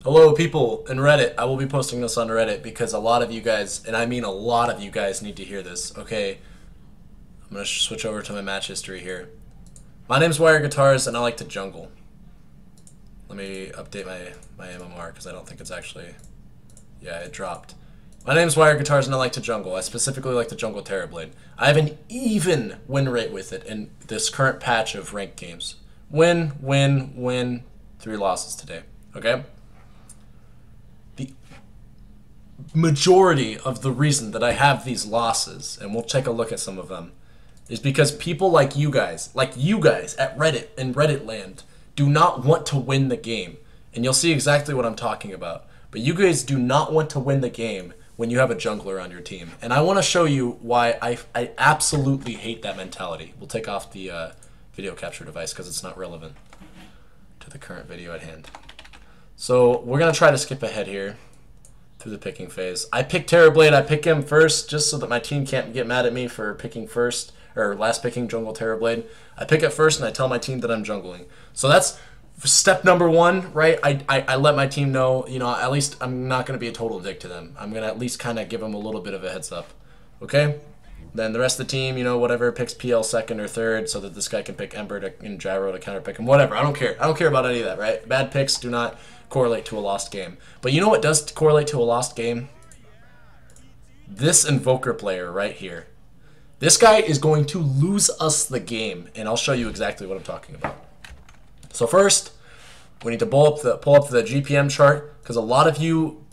Hello, people in Reddit. I will be posting this on Reddit because a lot of you guys, and I mean a lot of you guys, need to hear this. Okay, I'm gonna switch over to my match history here. My name's Wire Guitars, and I like to jungle. Let me update my MMR because I don't think it's actually. Yeah, it dropped. My name's Wire Guitars, and I like to jungle. I specifically like to jungle Terrorblade. I have an even win rate with it in this current patch of ranked games. Win, win, win. 3 losses today. Okay. The majority of the reason that I have these losses, and we'll take a look at some of them, is because people like you guys at Reddit and Reddit land, do not want to win the game. And you'll see exactly what I'm talking about. But you guys do not want to win the game when you have a jungler on your team. And I want to show you why I absolutely hate that mentality. We'll take off the video capture device because it's not relevant to the current video at hand. So we're going to try to skip ahead here through the picking phase. I pick Terrorblade. I pick him first just so that my team can't get mad at me for picking first, or last picking jungle Terrorblade. I pick it first and I tell my team that I'm jungling. So that's step number 1, right? I let my team know, you know, at least I'm not going to be a total dick to them. I'm going to at least kind of give them a little bit of a heads up. Okay? Then the rest of the team, you know, whatever, picks PL second or third so that this guy can pick Ember and Gyro to counter pick him. Whatever. I don't care. I don't care about any of that, right? Bad picks do not correlate to a lost game. But you know what does correlate to a lost game? This Invoker player right here. This guy is going to lose us the game, and I'll show you exactly what I'm talking about. So first, we need to pull up the GPM chart, because a lot of you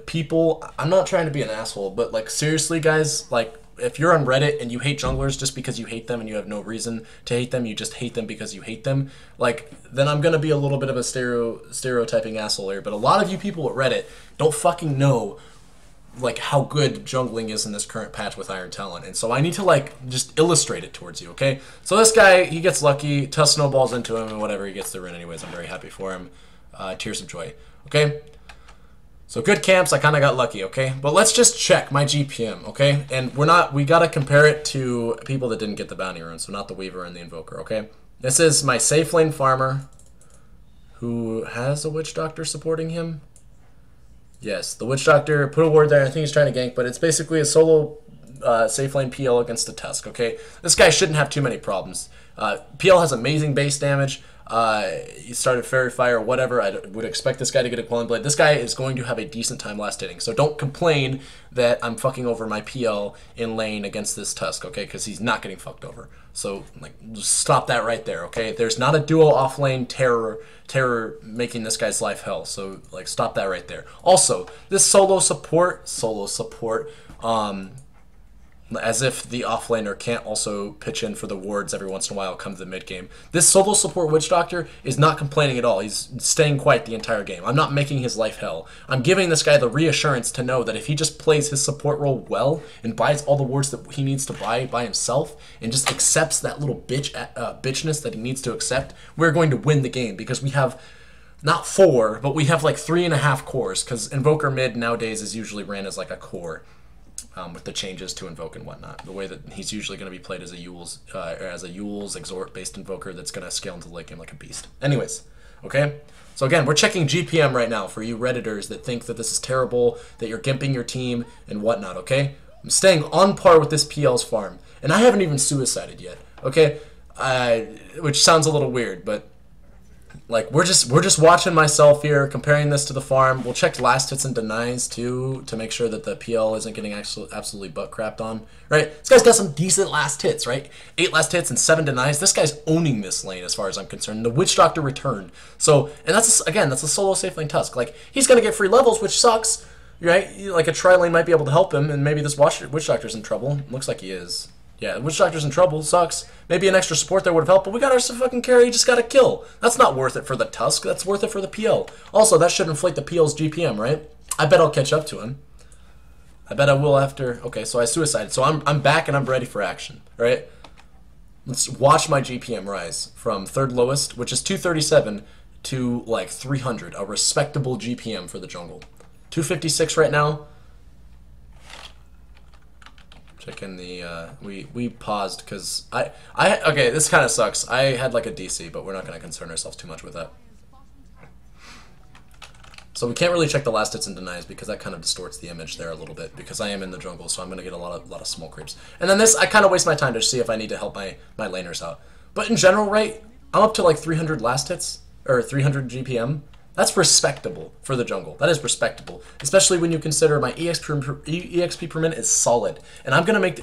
people, I'm not trying to be an asshole, but like seriously guys, like if you're on Reddit and you hate junglers just because you hate them and you have no reason to hate them, you just hate them because you hate them, like then I'm gonna be a little bit of a stereotyping asshole here. But a lot of you people at Reddit don't fucking know like how good jungling is in this current patch with Iron Talent, and so I need to like just illustrate it towards you. Okay, so this guy, he gets lucky, Tusk snowballs into him, and whatever, he gets the win anyways. I'm very happy for him. Tears of joy. Okay, so good camps, I kind of got lucky. Okay, but let's just check my GPM. Okay, and we gotta compare it to people that didn't get the bounty rune, so not the Weaver and the Invoker. Okay, this is my safe lane farmer who has a Witch Doctor supporting him. Yes, the Witch Doctor put a ward there. I think he's trying to gank, but it's basically a solo safe lane PL against the Tusk, okay? This guy shouldn't have too many problems. PL has amazing base damage. He started Fairy Fire, whatever. I would expect this guy to get a Quelling Blade. This guy is going to have a decent time last hitting, so don't complain that I'm fucking over my PL in lane against this Tusk, okay? Because he's not getting fucked over. So, like, just stop that right there, okay? There's not a duo off-lane terror making this guy's life hell, so, like, stop that right there. Also, this solo support, as if the offlaner can't also pitch in for the wards every once in a while come to the mid game. This solo support Witch Doctor is not complaining at all. He's staying quiet the entire game. I'm not making his life hell. I'm giving this guy the reassurance to know that if he just plays his support role well and buys all the wards that he needs to buy by himself and just accepts that little bitchness that he needs to accept, we're going to win the game, because we have not 4, but we have like 3.5 cores, because Invoker mid nowadays is usually ran as like a core. With the changes to Invoke and whatnot. The way that he's usually going to be played as a Eul's Exhort-based Invoker that's going to scale into the late game like a beast. Anyways, okay? So again, we're checking GPM right now for you Redditors that think that this is terrible, that you're gimping your team and whatnot, okay? I'm staying on par with this PL's farm, and I haven't even suicided yet, okay? Which sounds a little weird, but like we're just watching myself here, comparing this to the farm. We'll check last hits and denies too to make sure that the PL isn't getting absolutely butt crapped on. Right? This guy's got some decent last hits, right? 8 last hits and 7 denies. This guy's owning this lane as far as I'm concerned. The Witch Doctor returned. So, and that's a solo safe lane Tusk. Like, he's gonna get free levels, which sucks, right? Like a tri lane might be able to help him, and maybe this Witch Doctor's in trouble. Looks like he is. Yeah, Witch Doctor's in trouble, sucks. Maybe an extra support there would have helped, but we got our fucking carry, just got a kill. That's not worth it for the Tusk, that's worth it for the PL. Also, that should inflate the PL's GPM, right? I bet I'll catch up to him. I bet I will after... Okay, so I suicided. So I'm back and I'm ready for action, right? Let's watch my GPM rise from third lowest, which is 237, to like 300, a respectable GPM for the jungle. 256 right now. Checking the, we paused because okay, this kind of sucks. I had like a DC, but we're not going to concern ourselves too much with that. So we can't really check the last hits and denies because that kind of distorts the image there a little bit because I am in the jungle, so I'm going to get a lot of small creeps. And then this, I kind of waste my time to see if I need to help my laners out. But in general, right, I'm up to like 300 last hits, or 300 GPM. That's respectable for the jungle. That is respectable, especially when you consider my EXP per minute is solid, and I'm gonna make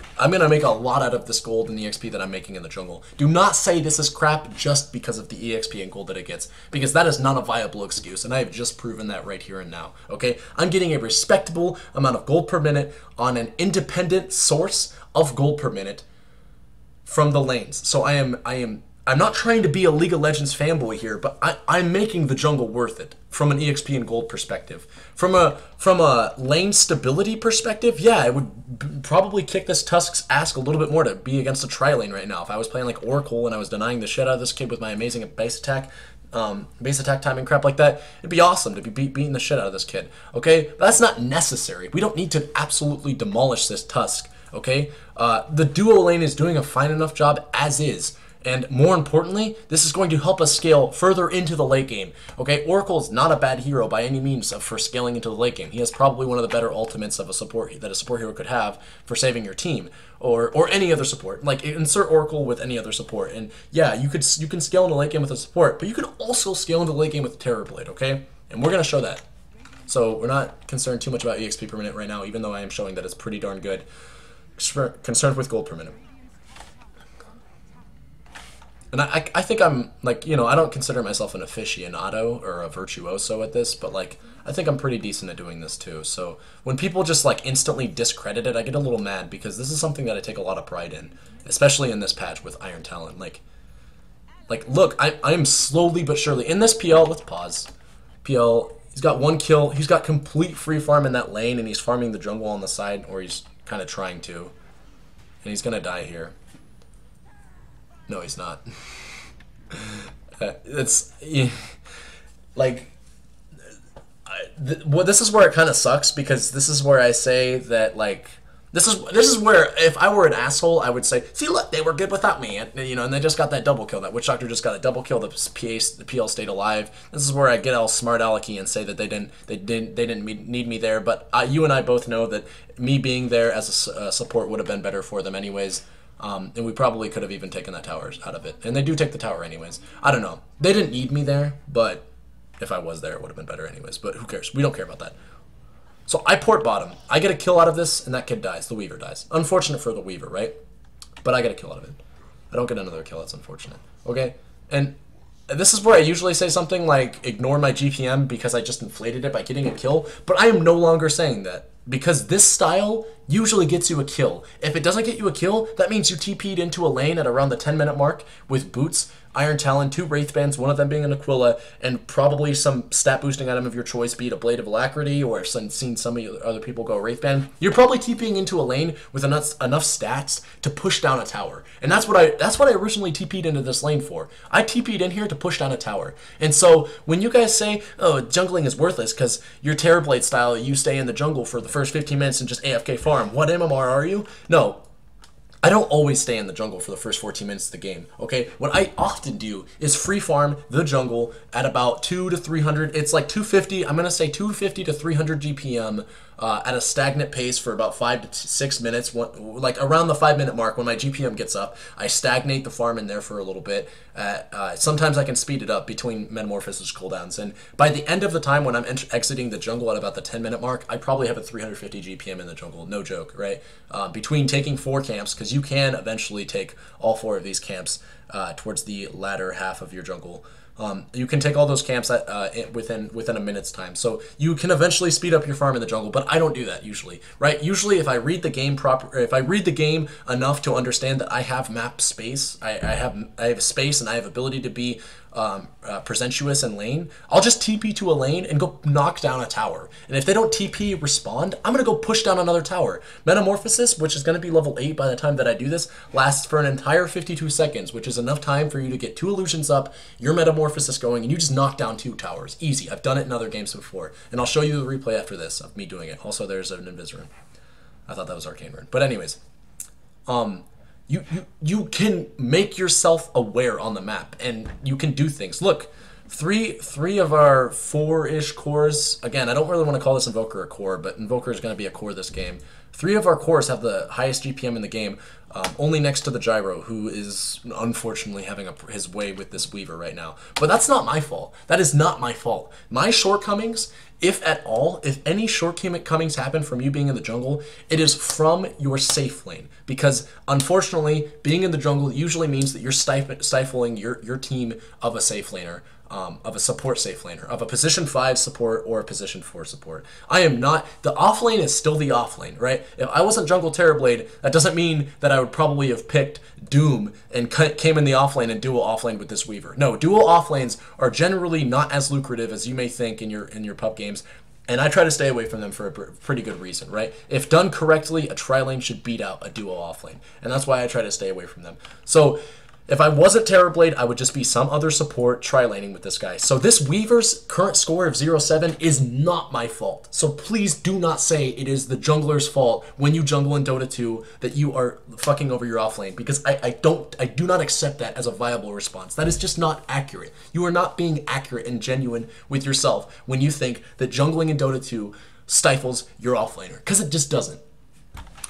a lot out of this gold and the EXP that I'm making in the jungle. Do not say this is crap just because of the EXP and gold that it gets, because that is not a viable excuse, and I have just proven that right here and now. Okay, I'm getting a respectable amount of gold per minute on an independent source of gold per minute from the lanes. So I'm not trying to be a League of Legends fanboy here, but I'm making the jungle worth it from an EXP and gold perspective. From a lane stability perspective, yeah, I would probably kick this Tusk's ass a little bit more to be against a tri-lane right now. If I was playing like Oracle and I was denying the shit out of this kid with my amazing base attack timing crap like that, it'd be awesome to be beating the shit out of this kid. Okay, but that's not necessary. We don't need to absolutely demolish this Tusk. Okay, the duo lane is doing a fine enough job as is. And more importantly, this is going to help us scale further into the late game. Okay, Oracle is not a bad hero by any means for scaling into the late game. He has probably one of the better ultimates of a support that a support hero could have for saving your team, or any other support. Like, insert Oracle with any other support, and yeah, you can scale into the late game with a support, but you can also scale into the late game with Terrorblade. Okay, and we're gonna show that. So we're not concerned too much about EXP per minute right now, even though I am showing that it's pretty darn good. Concerned with gold per minute. And I think I'm, like, you know, I don't consider myself an aficionado or a virtuoso at this, but, like, I think I'm pretty decent at doing this, too. So when people just, like, instantly discredit it, I get a little mad, because this is something that I take a lot of pride in, especially in this patch with Iron Talon. Like look, I am slowly but surely, in this PL, let's pause. PL, he's got 1 kill, he's got complete free farm in that lane, and he's farming the jungle on the side, or he's kind of trying to. And he's going to die here. No, he's not. It's like, well, this is where it kind of sucks, because this is where I say that, like, this is where, if I were an asshole, I would say, see, look, they were good without me, and, you know, and they just got that double kill. That Witch Doctor just got a double kill. The PL stayed alive. This is where I get all smart alecky and say that they didn't need me there. But you and I both know that me being there as a support would have been better for them anyways. And we probably could have even taken that tower out of it. And they do take the tower anyways. I don't know. They didn't need me there, but if I was there, it would have been better anyways. But who cares? We don't care about that. So I port bottom. I get a kill out of this, and that kid dies. The Weaver dies. Unfortunate for the Weaver, right? But I get a kill out of it. I don't get another kill. That's unfortunate. Okay? And this is where I usually say something like, ignore my GPM because I just inflated it by getting a kill. But I am no longer saying that, because this style usually gets you a kill. If it doesn't get you a kill, that means you TP'd into a lane at around the 10-minute mark with boots, Iron Talon, 2 Wraith Bands, one of them being an Aquila, and probably some stat boosting item of your choice, be it a Blade of Alacrity, or seen some of other people go Wraith Band. You're probably TPing into a lane with enough stats to push down a tower. And that's what I originally TP'd into this lane for. I TP'd in here to push down a tower. And so when you guys say, oh, jungling is worthless because your Terrorblade style, you stay in the jungle for the first 15 minutes and just AFK farm, what MMR are you? No. I don't always stay in the jungle for the first 14 minutes of the game, okay? What I often do is free farm the jungle at about 200 to 300. It's like 250, I'm going to say 250 to 300 GPM at a stagnant pace for about 5 to 6 minutes. Like around the 5-minute mark, when my GPM gets up, I stagnate the farm in there for a little bit. Sometimes I can speed it up between Metamorphosis cooldowns. And by the end of the time when I'm exiting the jungle at about the 10-minute mark, I probably have a 350 GPM in the jungle. No joke, right? Between taking 4 camps, because you can eventually take all 4 of these camps towards the latter half of your jungle. You can take all those camps within a minute's time, so you can eventually speed up your farm in the jungle. But I don't do that usually, right? Usually, if I read the game if I read the game enough to understand that I have map space, I have space, and I have ability to be presentuous in lane, I'll just TP to a lane and go knock down a tower. And if they don't TP respond, I'm gonna go push down another tower. Metamorphosis, which is gonna be level 8 by the time that I do this, lasts for an entire 52 seconds, which is enough time for you to get 2 illusions up, your Metamorphosis going, and you just knock down 2 towers. Easy. I've done it in other games before, and I'll show you the replay after this of me doing it. Also, there's an Invis rune. I thought that was Arcane Rune. But anyways, you can make yourself aware on the map, and you can do things. Look, Three of our four-ish cores. Again, I don't really want to call this Invoker a core, but Invoker is going to be a core this game. 3 of our cores have the highest GPM in the game, only next to the Gyro, who is unfortunately having his way with this Weaver right now. But that's not my fault. That is not my fault. My shortcomings, if at all, if any shortcomings happen from you being in the jungle, it is from your safe lane. Because unfortunately, being in the jungle usually means that you're stifling your team of a safe laner. Of a support safe laner, of a position 5 support or a position 4 support. I am not, the off lane is still the off lane, right? If I wasn't jungle Terrorblade, that doesn't mean that I would probably have picked Doom and came in the off lane and dual off lane with this Weaver. No, dual off lanes are generally not as lucrative as you may think in your pub games. And I try to stay away from them for a pretty good reason, right? If done correctly, a tri-lane should beat out a duo off lane. And that's why I try to stay away from them. So, if I wasn't Terrorblade, I would just be some other support tri-laning with this guy. So this Weaver's current score of 0-7 is not my fault. So please do not say it is the jungler's fault when you jungle in Dota 2 that you are fucking over your offlane, because I do not accept that as a viable response. That is just not accurate. You are not being accurate and genuine with yourself when you think that jungling in Dota 2 stifles your offlaner, because it just doesn't.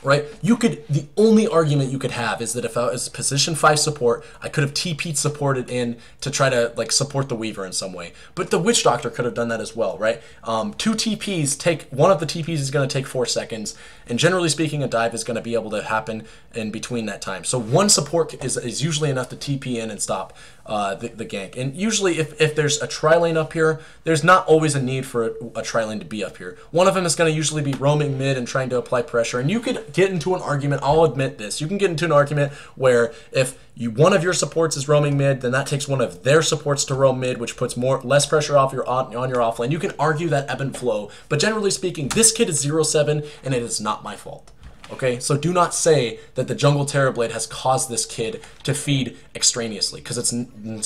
Right? The only argument you could have is that if I was position 5 support, I could have TP'd supported in to try to like support the Weaver in some way. But the Witch Doctor could have done that as well, right? 2 TPs one of the TPs is going to take 4 seconds, and generally speaking, a dive is going to be able to happen in between that time. So one support is usually enough to TP in and stop the gank. And usually if there's a tri-lane up here, there's not always a need for a tri-lane to be up here. One of them is going to usually be roaming mid and trying to apply pressure. And you could get into an argument, I'll admit this, you can get into an argument where if one of your supports is roaming mid, then that takes one of their supports to roam mid, which puts less pressure on your off lane. You can argue that ebb and flow, but generally speaking, this kid is 0-7 and it is not my fault. Okay, so do not say that the jungle Terrorblade has caused this kid to feed extraneously, because it's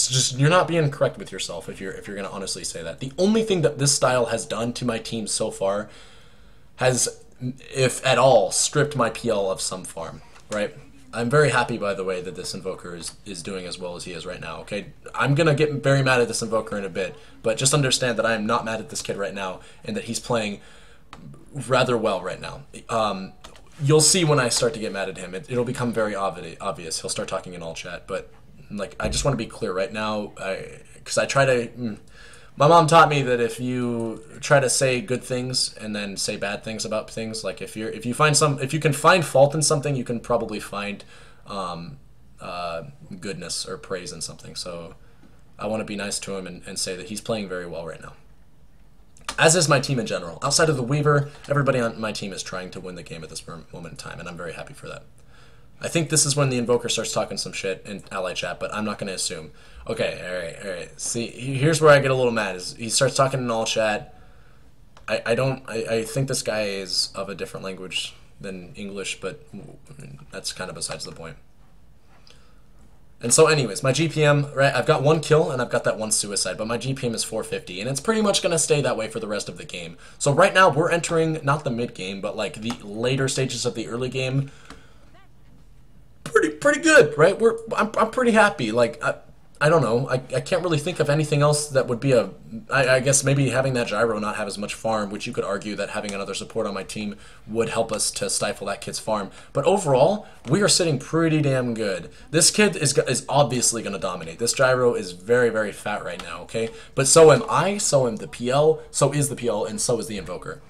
just, you're not being correct with yourself if you're gonna honestly say that. The only thing that this style has done to my team so far has, if at all, stripped my PL of some farm, right? I'm very happy, by the way, that this Invoker is doing as well as he is right now, okay? I'm gonna get very mad at this Invoker in a bit, but just understand that I am not mad at this kid right now, and that he's playing rather well right now. You'll see when I start to get mad at him. It'll become very obvious. He'll start talking in all chat. But like, I just want to be clear right now, because I try to. My mom taught me that if you try to say good things and then say bad things about things, like if you can find fault in something, you can probably find goodness or praise in something. So I want to be nice to him and say that he's playing very well right now. As is my team in general. Outside of the Weaver, everybody on my team is trying to win the game at this moment in time, and I'm very happy for that. I think this is when the Invoker starts talking some shit in ally chat, but I'm not going to assume. Okay, alright. See, here's where I get a little mad. Is he starts talking in all chat. I think this guy is of a different language than English, but that's kind of besides the point. And so anyways, my GPM, right, I've got 1 kill and I've got that 1 suicide, but my GPM is 450, and it's pretty much going to stay that way for the rest of the game. So right now we're entering, not the mid game, but like the later stages of the early game. Pretty good, right? I'm pretty happy. Like, I don't know. I can't really think of anything else that would be I guess maybe having that Gyro not have as much farm, which you could argue that having another support on my team would help us to stifle that kid's farm. But overall, we are sitting pretty damn good. This kid is obviously going to dominate. This Gyro is very, very fat right now, okay? But so am I, so am the PL, so is the PL, and so is the Invoker.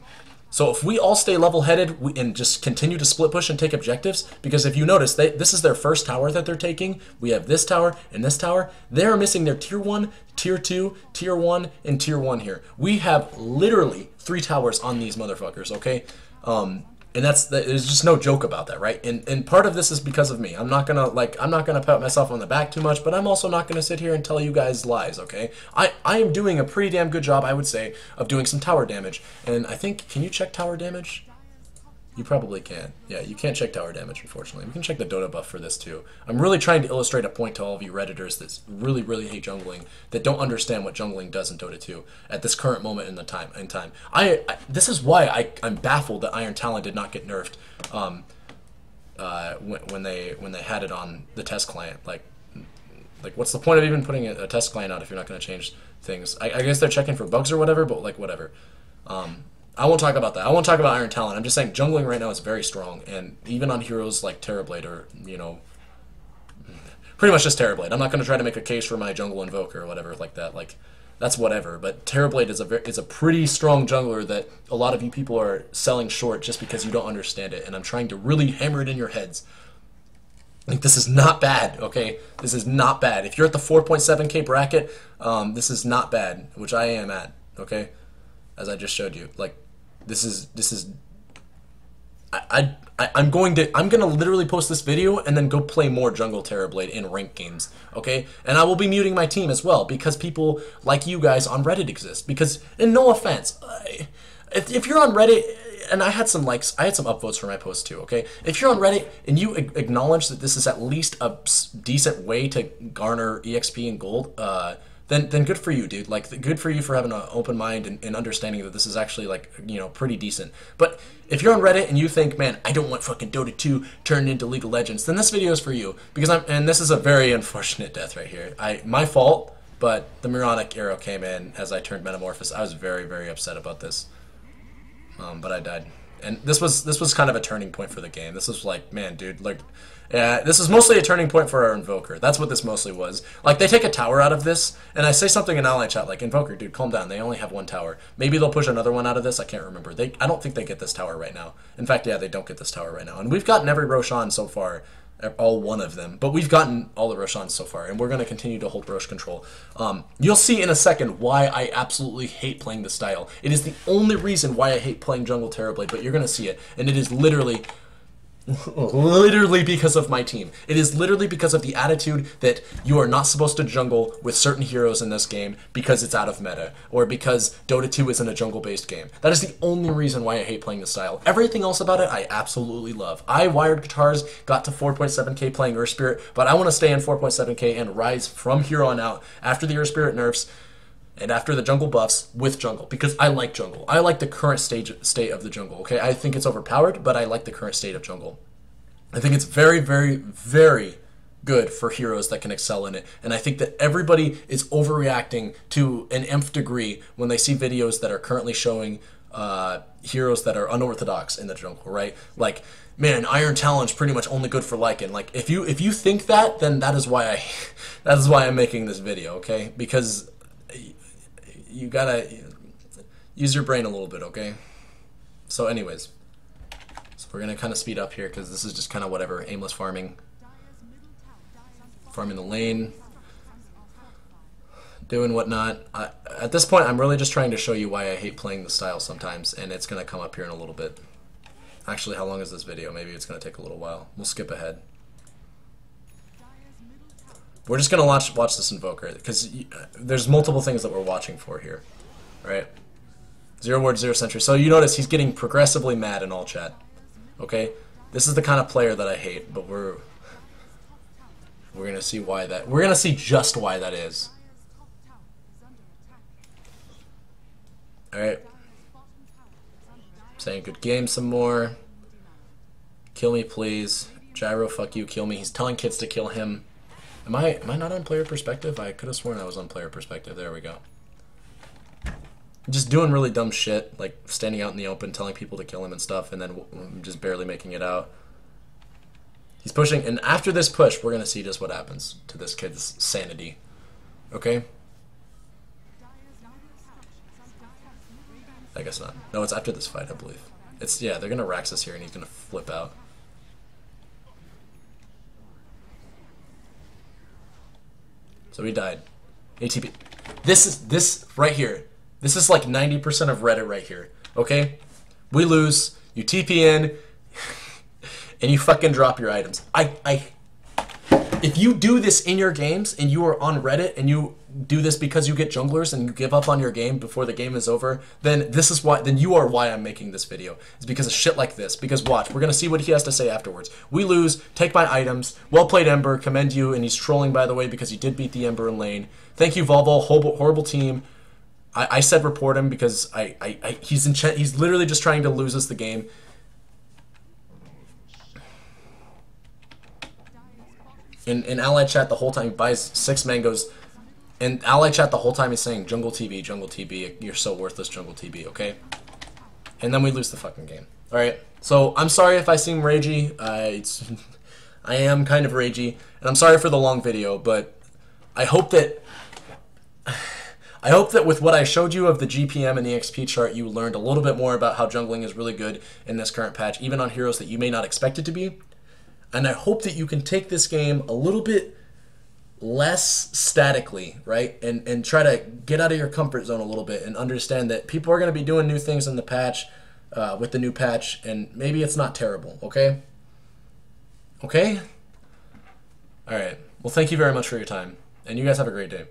So if we all stay level-headed and just continue to split push and take objectives, because if you notice, this is their first tower that they're taking. We have this tower and this tower. They're missing their tier 1, tier 2, tier 1, and tier 1 here. We have literally 3 towers on these motherfuckers, okay? And there's just no joke about that, right? And part of this is because of me. I'm not gonna pat myself on the back too much, but I'm also not gonna sit here and tell you guys lies, okay? I am doing a pretty damn good job, I would say, of doing some tower damage. And I think, can you check tower damage? You probably can. Yeah, you can't check tower damage, unfortunately. We can check the Dota buff for this, too. I'm really trying to illustrate a point to all of you Redditors that really, really hate jungling, that don't understand what jungling does in Dota 2 at this current moment in time. This is why I'm baffled that Iron Talon did not get nerfed when they had it on the test client. Like Like, what's the point of even putting a test client out if you're not going to change things? I guess they're checking for bugs or whatever, but like whatever. I won't talk about that. I won't talk about Iron Talon. I'm just saying jungling right now is very strong, and even on heroes like Terrorblade or, you know, pretty much just Terrorblade. I'm not going to try to make a case for my jungle invoker or whatever like that. Like, that's whatever. But Terrorblade is a pretty strong jungler that a lot of you people are selling short just because you don't understand it, and I'm trying to really hammer it in your heads. Like, this is not bad, okay? This is not bad. If you're at the 4.7k bracket, this is not bad, which I am at, okay? As I just showed you. Like, this is I'm gonna literally post this video and then go play more Jungle Terrorblade in ranked games, okay? And I will be muting my team as well because people like you guys on Reddit exist. Because, and no offense, if you're on Reddit, and I had some likes, I had some upvotes for my post too, okay? If you're on Reddit and you acknowledge that this is at least a decent way to garner EXP and gold, then good for you, dude. Like, good for you for having an open mind and understanding that this is actually, like, you know, pretty decent. But if you're on Reddit and you think, man, I don't want fucking Dota 2 turned into League of Legends, then this video is for you. Because and this is a very unfortunate death right here. My fault, but the Mironic arrow came in as I turned Metamorphosis. I was very, very upset about this. But I died. And this was kind of a turning point for the game. This was like, man, dude, like, this is mostly a turning point for our Invoker. That's what this mostly was. Like, they take a tower out of this, and I say something in ally chat like, Invoker, dude, calm down. They only have one tower. Maybe they'll push another one out of this. I can't remember. I don't think they get this tower right now. In fact, yeah, they don't get this tower right now. And we've gotten every Roshan so far, all one of them. But we've gotten all the Roshans so far, and we're going to continue to hold Rosh control. You'll see in a second why I absolutely hate playing this style. It is the only reason why I hate playing Jungle Terrorblade, but you're going to see it. And it is literally because of my team. It is literally because of the attitude that you are not supposed to jungle with certain heroes in this game because it's out of meta, or because Dota 2 isn't a jungle-based game. That is the only reason why I hate playing this style. Everything else about it, I absolutely love. I wired guitars, got to 4.7k playing Earth Spirit, but I want to stay in 4.7k and rise from here on out after the Earth Spirit nerfs and after the jungle buffs with jungle, because I like jungle. I like the current state of the jungle, okay? I think it's overpowered, but I like the current state of jungle. I think it's very, very, very good for heroes that can excel in it. And I think that everybody is overreacting to an nth degree when they see videos that are currently showing heroes that are unorthodox in the jungle, right? Like, man, Iron Talon's pretty much only good for Lycan. Like, if you think that, then that is why I'm making this video, okay? Because you gotta use your brain a little bit, okay? So anyways, so we're gonna kind of speed up here because this is just kind of whatever, aimless farming the lane, doing whatnot. At this point, I'm really just trying to show you why I hate playing the style sometimes, and it's gonna come up here in a little bit. Actually, how long is this video? Maybe it's gonna take a little while. We'll skip ahead. We're just gonna watch this Invoker because there's multiple things that we're watching for here, right? 0 word, 0 sentry. So you notice he's getting progressively mad in all chat. Okay, this is the kind of player that I hate, but we're gonna see why that. We're gonna see just why that is. All right. Saying good game some more. Kill me, please. Gyro, fuck you. Kill me. He's telling kids to kill him. Am I not on player perspective? I could have sworn I was on player perspective. There we go. Just doing really dumb shit, like standing out in the open, telling people to kill him and stuff, and then just barely making it out. He's pushing, and after this push, we're gonna see just what happens to this kid's sanity. Okay? I guess not. No, it's after this fight, I believe. It's, yeah, they're gonna Raxus here, and he's gonna flip out. So he died. ATP. This right here. This is like 90% of Reddit right here. Okay? We lose. You TP in. And you fucking drop your items. If you do this in your games and you are on Reddit and you do this because you get junglers and you give up on your game before the game is over, then this is why. Then you are why I'm making this video. It's because of shit like this. Because watch, we're gonna see what he has to say afterwards. We lose. Take my items. Well played, Ember. Commend you. And he's trolling, by the way, because he did beat the Ember in lane. Thank you, Volvo. Horrible team. I said report him because he's literally just trying to lose us the game. In ally chat the whole time, he buys 6 mangoes. And ally chat the whole time he's saying, Jungle TB, you're so worthless, Jungle TB, okay? And then we lose the fucking game. Alright, so I'm sorry if I seem ragey. I am kind of ragey. And I'm sorry for the long video, but I hope that with what I showed you of the GPM and the XP chart, you learned a little bit more about how jungling is really good in this current patch, even on heroes that you may not expect it to be. And I hope that you can take this game a little bit less statically, right? And try to get out of your comfort zone a little bit and understand that people are going to be doing new things in the patch, with the new patch, and maybe it's not terrible, okay? Okay? Alright. Well, thank you very much for your time, and you guys have a great day.